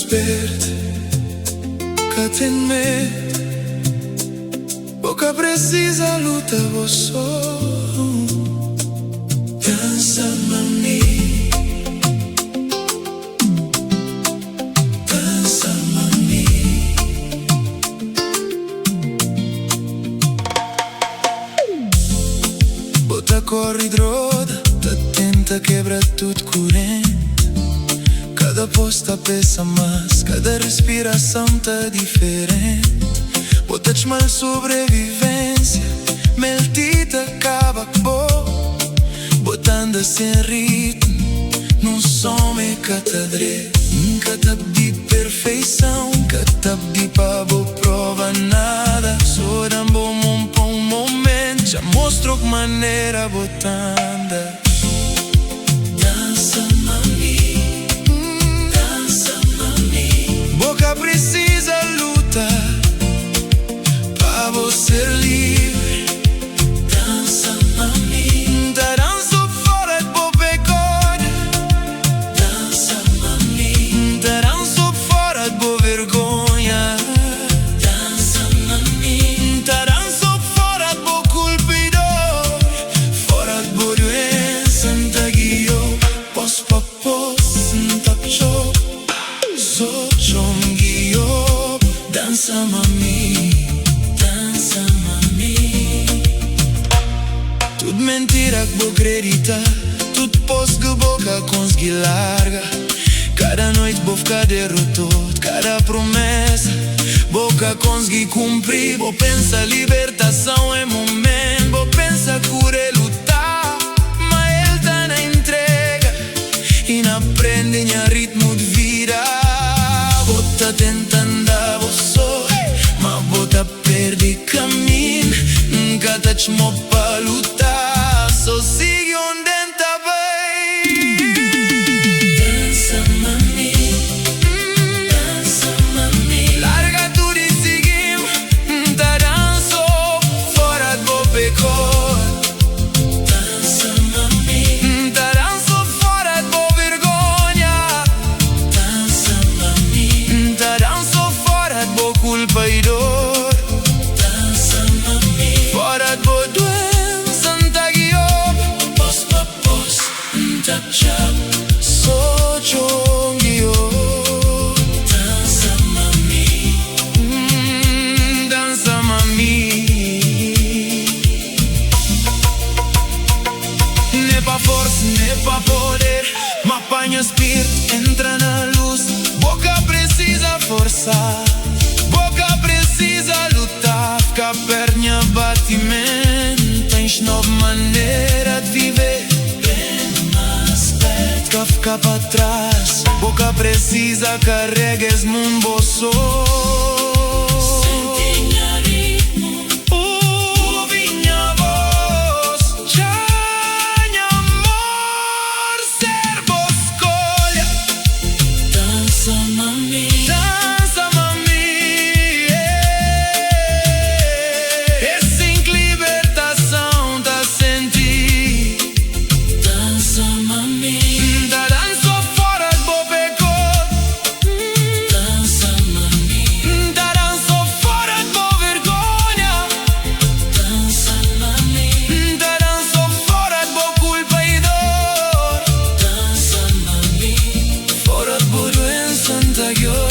desperta que tem medo, boca precisa luta você. Dança mami, dança mami. Bota corre droga, te tenta quebra tudo corrente. Cada posta pesa mais, cada respiração tá diferente. Bota-te mal sobrevivência, meltita acaba com botando sem ritmo, num som é catadre. Nunca te pedi perfeição, nunca te pedi pra boa prova nada. Só dá um bom momento, já mostrou que maneira botanda. Dança mami, dança mami. Boca precisa lutar pra você ser livre. Dança mami, dança fora de boa vergonha. Dança mami, dança fora de boa vergonha. Dança mami, dança fora de boa culpa e dor, fora de boa doença. Nta guiou, pos pa pos, nta chou, só chom guiou. Dança mami, dança mami. Tudo mentira que vou acreditar, tudo posso que boca consegui larga. Cada noite vou ficar derrotado, cada promessa boca consegui cumprir. Vou pensar libertação é momento, vou pensar cura é lutar. Mas ele tá na entrega e não aprende nem a ritmo de vida. Vou tá tentando andar, vou só, mas vou tá perder caminho. Nunca tá te mo pra lutar, só sigue onde tá bem. Dança mami, dança mami. Larga tudo e seguimos, tá danço fora de boa pecor. Dança mami, tá danço fora de boa vergonha. Dança mami, tá danço fora de boa culpa e dor. Dança mami, fora de boa doença, nta guiou, pos pa pos, nta chap, só chom guiou. Dança mami, dança mami. Nem pa força, nem pa poder, ma apanha espírito, entra na luz. Boca precisa forçar, boca precisa lutar. Fica perna batimento, tens nova maneira de viver. Bem mais perto, fica pra trás. Boca precisa carrega esse mundo bolso. Sente minha ritmo, ouve minha voz. Já minha amor, ser boa escolha. Dança mami, dança mami. É assim que libertação tá senti. Dança mami, da dança fora de boa pecor. Dança mami, da dança fora de boa vergonha. Dança mami, da dança fora de boa culpa e dor. Dança mami, fora de boa doença, nta guiou.